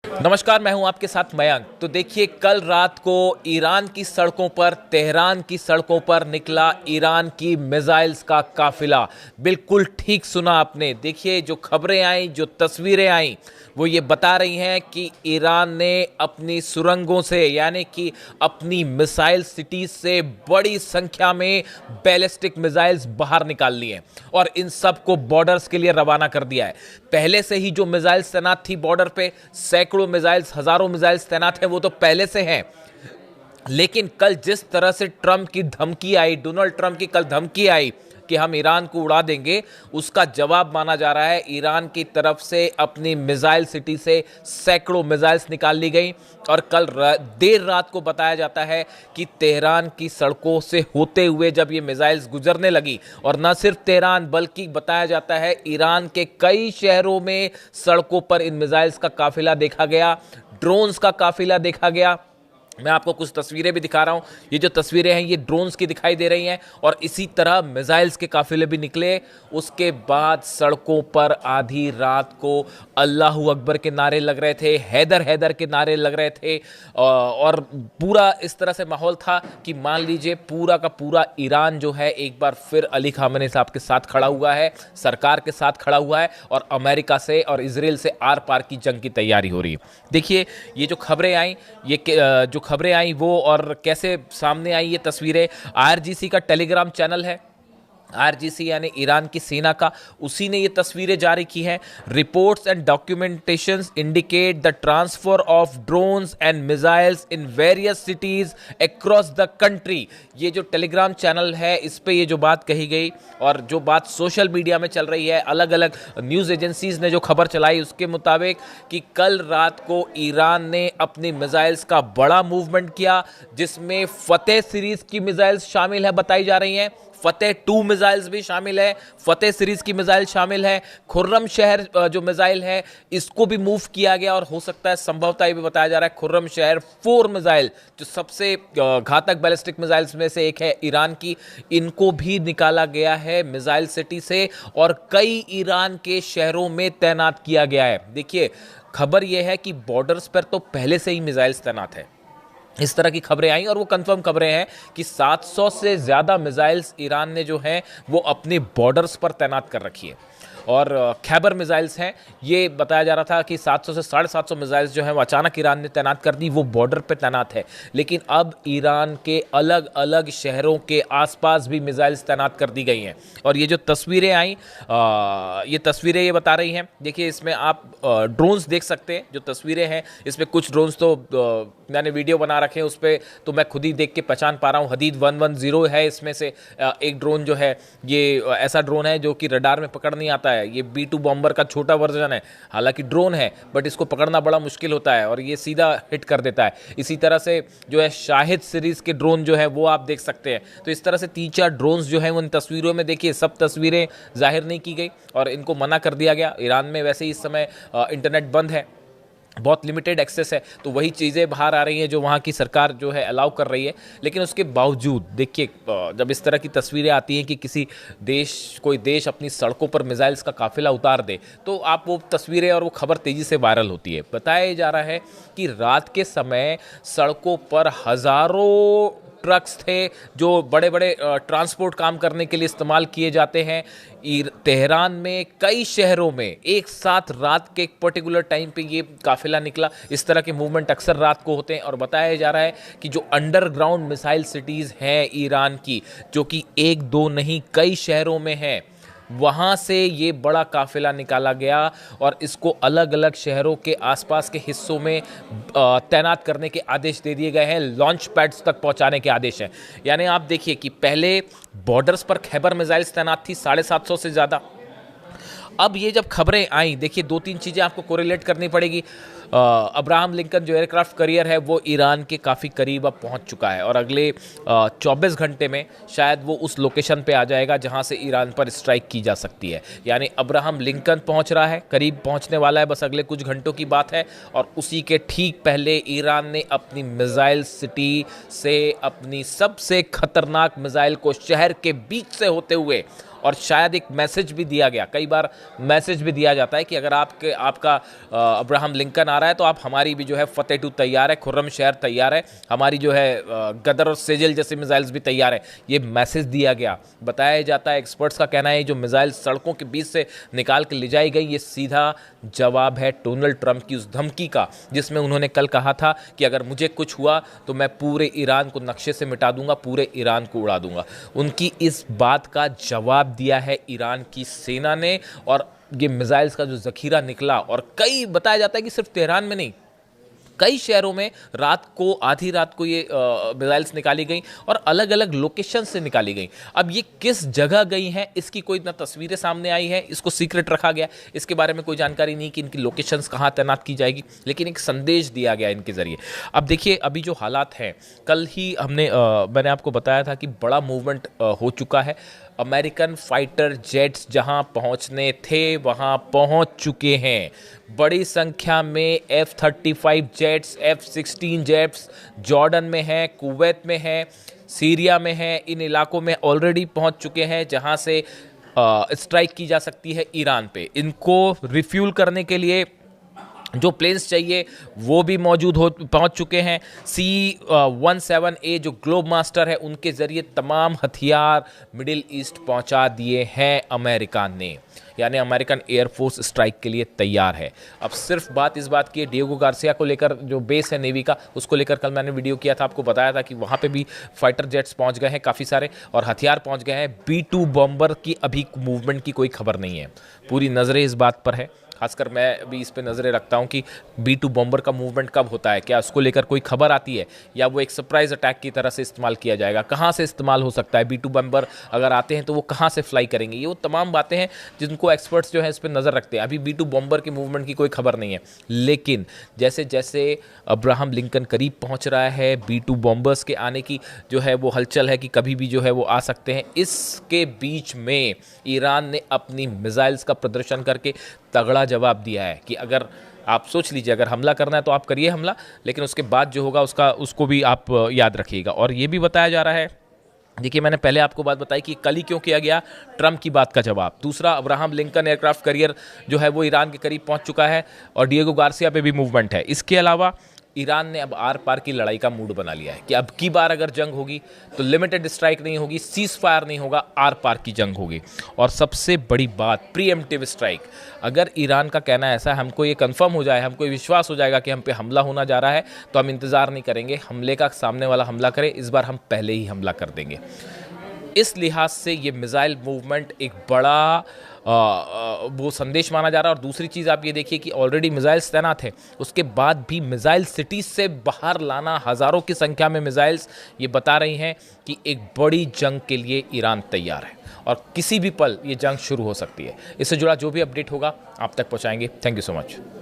नमस्कार, मैं हूं आपके साथ मयंक। तो देखिए, कल रात को ईरान की सड़कों पर, तेहरान की सड़कों पर निकला ईरान की मिसाइल्स का काफिला। बिल्कुल ठीक सुना आपने। देखिए, जो खबरें आई, जो तस्वीरें आई, वो ये बता रही हैं कि ईरान ने अपनी सुरंगों से, यानी कि अपनी मिसाइल सिटीज से बड़ी संख्या में बैलिस्टिक मिसाइल्स बाहर निकाल ली हैं और इन सब को बॉर्डर्स के लिए रवाना कर दिया है। पहले से ही जो मिसाइल्स तैनात थी बॉर्डर पे, सैकड़ों मिसाइल्स, हजारों मिसाइल्स तैनात हैं, वो तो पहले से हैं। लेकिन कल जिस तरह से ट्रंप की धमकी आई, डोनाल्ड ट्रंप की कल धमकी आई कि हम ईरान को उड़ा देंगे, उसका जवाब माना जा रहा है। ईरान की तरफ से अपनी मिसाइल सिटी से सैकड़ों मिसाइल्स निकाल ली गई और कल देर रात को बताया जाता है कि तेहरान की सड़कों से होते हुए जब ये मिसाइल्स गुजरने लगी, और न सिर्फ तेहरान बल्कि बताया जाता है ईरान के कई शहरों में सड़कों पर इन मिसाइल्स का काफिला देखा गया, ड्रोन्स का काफिला देखा गया। मैं आपको कुछ तस्वीरें भी दिखा रहा हूं। ये जो तस्वीरें हैं ये ड्रोन्स की दिखाई दे रही हैं और इसी तरह मिसाइल्स के काफिले भी निकले। उसके बाद सड़कों पर आधी रात को अल्लाहू अकबर के नारे लग रहे थे, हैदर हैदर के नारे लग रहे थे और पूरा इस तरह से माहौल था कि मान लीजिए पूरा का पूरा ईरान जो है एक बार फिर अली खामेनी साहब के साथ खड़ा हुआ है, सरकार के साथ खड़ा हुआ है और अमेरिका से और इजराइल से आर पार की जंग की तैयारी हो रही है। देखिए, ये जो खबरें आई, ये जो खबरें आई वो और कैसे सामने आई ये तस्वीरें, आईआरजीसी का टेलीग्राम चैनल है, आरजीसी यानी ईरान की सेना का, उसी ने ये तस्वीरें जारी की हैं। Reports and documentations indicate the transfer of drones and missiles in various cities across the country. ये जो टेलीग्राम चैनल है इस पे ये जो बात कही गई और जो बात सोशल मीडिया में चल रही है, अलग अलग न्यूज़ एजेंसीज ने जो खबर चलाई उसके मुताबिक कि कल रात को ईरान ने अपनी मिसाइल्स का बड़ा मूवमेंट किया, जिसमें फतेह सीरीज की मिसाइल्स शामिल है, बताई जा रही हैं। फतेह 2 मिसाइल्स भी शामिल है, फतेह सीरीज की मिसाइल शामिल है। खुर्रम शहर जो मिसाइल है इसको भी मूव किया गया और हो सकता है, संभवतः ये भी बताया जा रहा है, खुर्रम शहर 4 मिसाइल जो सबसे घातक बैलिस्टिक मिसाइल्स में से एक है ईरान की, इनको भी निकाला गया है मिसाइल सिटी से और कई ईरान के शहरों में तैनात किया गया है। देखिए, खबर यह है कि बॉर्डर्स पर तो पहले से ही मिसाइल्स तैनात है, इस तरह की खबरें आई और वो कंफर्म खबरें हैं कि 700 से ज़्यादा मिसाइल्स ईरान ने जो हैं वो अपने बॉर्डर्स पर तैनात कर रखी है। और खैबर मिसाइल्स हैं, ये बताया जा रहा था कि 700 से 750 मिसाइल्स जो हैं वो अचानक ईरान ने तैनात कर दी, वो बॉर्डर पे तैनात है। लेकिन अब ईरान के अलग अलग शहरों के आसपास भी मिसाइल्स तैनात कर दी गई हैं और ये जो तस्वीरें आई, ये तस्वीरें ये बता रही हैं। देखिए, इसमें आप ड्रोन्स देख सकते हैं, जो तस्वीरें हैं इसमें कुछ ड्रोन्स तो मैंने वीडियो बना रखे हैं, उस पर तो मैं खुद ही देख के पहचान पा रहा हूँ। हदीद 110 है इसमें से एक ड्रोन जो है, ये ऐसा ड्रोन है जो कि रडार में पकड़ नहीं आता है। ये B2 बॉम्बर का छोटा वर्जन है, हालांकि ड्रोन है बट इसको पकड़ना बड़ा मुश्किल होता है और ये सीधा हिट कर देता है। इसी तरह से जो है शाहिद सीरीज के ड्रोन जो है वो आप देख सकते हैं। तो इस तरह से 3-4 ड्रोन्स जो है उन तस्वीरों में, देखिए सब तस्वीरें जाहिर नहीं की गई और इनको मना कर दिया गया। ईरान में वैसे ही इस समय इंटरनेट बंद है, बहुत लिमिटेड एक्सेस है, तो वही चीज़ें बाहर आ रही हैं जो वहाँ की सरकार जो है अलाउ कर रही है। लेकिन उसके बावजूद देखिए, जब इस तरह की तस्वीरें आती हैं कि किसी देश, कोई देश अपनी सड़कों पर मिसाइल्स का काफिला उतार दे, तो आप वो तस्वीरें और वो खबर तेज़ी से वायरल होती है। बताया जा रहा है कि रात के समय सड़कों पर हज़ारों ट्रक्स थे जो बड़े बड़े ट्रांसपोर्ट काम करने के लिए इस्तेमाल किए जाते हैं। तेहरान में कई शहरों में एक साथ रात के एक पर्टिकुलर टाइम पे ये काफिला निकला। इस तरह के मूवमेंट अक्सर रात को होते हैं और बताया जा रहा है कि जो अंडरग्राउंड मिसाइल सिटीज़ हैं ईरान की, जो कि एक दो नहीं कई शहरों में हैं, वहाँ से ये बड़ा काफिला निकाला गया और इसको अलग अलग शहरों के आसपास के हिस्सों में तैनात करने के आदेश दे दिए गए हैं, लॉन्च पैड्स तक पहुँचाने के आदेश हैं। यानी आप देखिए कि पहले बॉर्डर्स पर खैबर मिसाइल्स तैनात थी 750 से ज़्यादा। अब ये जब खबरें आई, देखिए 2-3 चीज़ें आपको कोरिलेट करनी पड़ेगी। अब्राहम लिंकन जो एयरक्राफ्ट करियर है वो ईरान के काफ़ी करीब अब पहुंच चुका है और अगले 24 घंटे में शायद वो उस लोकेशन पे आ जाएगा जहां से ईरान पर स्ट्राइक की जा सकती है। यानी अब्राहम लिंकन पहुंच रहा है, करीब पहुंचने वाला है, बस अगले कुछ घंटों की बात है। और उसी के ठीक पहले ईरान ने अपनी मिसाइल सिटी से अपनी सबसे खतरनाक मिसाइल को शहर के बीच से होते हुए और शायद एक मैसेज भी दिया गया, कई बार मैसेज भी दिया जाता है कि अगर आपका अब्राहम लिंकन आ रहा है तो आप हमारी भी जो है फतेह 2 तैयार है, खुर्रम शहर तैयार है, हमारी जो है गदर और सेजल जैसे मिसाइल्स भी तैयार है। ये मैसेज दिया गया। बताया जाता है, एक्सपर्ट्स का कहना है जो मिसाइल सड़कों के बीच से निकाल के ले जाई गई, ये सीधा जवाब है डोनाल्ड ट्रंप की उस धमकी का जिसमें उन्होंने कल कहा था कि अगर मुझे कुछ हुआ तो मैं पूरे ईरान को नक्शे से मिटा दूंगा, पूरे ईरान को उड़ा दूंगा। उनकी इस बात का जवाब दिया है ईरान की सेना ने, और ये मिसाइल्स का जो जखीरा निकला, और कई बताया जाता है कि सिर्फ तेहरान में नहीं, कई शहरों में रात को, आधी रात को ये मिसाइल्स निकाली गई और अलग अलग लोकेशन से निकाली गई। अब ये किस जगह गई हैं इसकी कोई ना तस्वीरें सामने आई हैं, इसको सीक्रेट रखा गया, इसके बारे में कोई जानकारी नहीं कि इनकी लोकेशंस कहाँ तैनात की जाएगी, लेकिन एक संदेश दिया गया इनके ज़रिए। अब देखिए अभी जो हालात हैं, कल ही मैंने आपको बताया था कि बड़ा मूवमेंट हो चुका है। अमेरिकन फाइटर जेट्स जहां पहुंचने थे वहां पहुंच चुके हैं। बड़ी संख्या में F-35 jets, F-16 jets Jordan में हैं, कुवैत में हैं, सीरिया में हैं, इन इलाकों में ऑलरेडी पहुंच चुके हैं जहां से स्ट्राइक की जा सकती है ईरान पे। इनको रिफ्यूल करने के लिए जो प्लेन्स चाहिए वो भी पहुंच चुके हैं। C-17A जो ग्लोब मास्टर है उनके ज़रिए तमाम हथियार मिडिल ईस्ट पहुंचा दिए हैं अमेरिका ने, यानी अमेरिकन एयरफोर्स स्ट्राइक के लिए तैयार है। अब सिर्फ बात इस बात की है, डिएगो गार्सिया को लेकर जो बेस है नेवी का, उसको लेकर कल मैंने वीडियो किया था, आपको बताया था कि वहाँ पे भी फाइटर जेट्स पहुँच गए हैं काफ़ी सारे और हथियार पहुँच गए हैं। B-2 बॉम्बर की अभी मूवमेंट की कोई खबर नहीं है, पूरी नज़रें इस बात पर है, खासकर मैं भी इस पे नज़रें रखता हूं कि B-2 बॉम्बर का मूवमेंट कब होता है, क्या उसको लेकर कोई खबर आती है या वो एक सरप्राइज अटैक की तरह से इस्तेमाल किया जाएगा, कहां से इस्तेमाल हो सकता है, B-2 बॉम्बर अगर आते हैं तो वो कहां से फ्लाई करेंगे, ये वो तमाम बातें हैं जिनको एक्सपर्ट्स जो है इस पर नज़र रखते हैं। अभी B-2 बॉम्बर की मूवमेंट की कोई खबर नहीं है, लेकिन जैसे जैसे अब्राहम लिंकन करीब पहुँच रहा है, B-2 बॉम्बर्स के आने की जो है वो हलचल है कि कभी भी जो है वो आ सकते हैं। इसके बीच में ईरान ने अपनी मिसाइल्स का प्रदर्शन करके तगड़ा जवाब दिया है कि अगर आप सोच लीजिए, अगर हमला करना है तो आप करिए हमला, लेकिन उसके बाद जो होगा उसको भी आप याद रखिएगा। और ये भी बताया जा रहा है, देखिए मैंने पहले आपको बात बताई कि कल ही क्यों किया गया, ट्रंप की बात का जवाब। दूसरा, अब्राहम लिंकन एयरक्राफ्ट कैरियर जो है वो ईरान के करीब पहुंच चुका है और डिएगो गार्सिया पे भी मूवमेंट है। इसके अलावा ईरान ने अब आर पार की लड़ाई का मूड बना लिया है कि अब की बार अगर जंग होगी तो लिमिटेड स्ट्राइक नहीं होगी, सीज फायर नहीं होगा, आर पार की जंग होगी। और सबसे बड़ी बात, प्रीएम्प्टिव स्ट्राइक। अगर ईरान का कहना ऐसा है, हमको ये कंफर्म हो जाए, हमको ये विश्वास हो जाएगा कि हम पे हमला होना जा रहा है, तो हम इंतज़ार नहीं करेंगे हमले का, सामने वाला हमला करे, इस बार हम पहले ही हमला कर देंगे। इस लिहाज से ये मिसाइल मूवमेंट एक बड़ा वो संदेश माना जा रहा है। और दूसरी चीज़ आप ये देखिए कि ऑलरेडी मिसाइल्स तैनात हैं, उसके बाद भी मिसाइल सिटीज़ से बाहर लाना, हज़ारों की संख्या में मिसाइल्स, ये बता रही हैं कि एक बड़ी जंग के लिए ईरान तैयार है और किसी भी पल ये जंग शुरू हो सकती है। इससे जुड़ा जो भी अपडेट होगा आप तक पहुँचाएंगे। Thank you so much.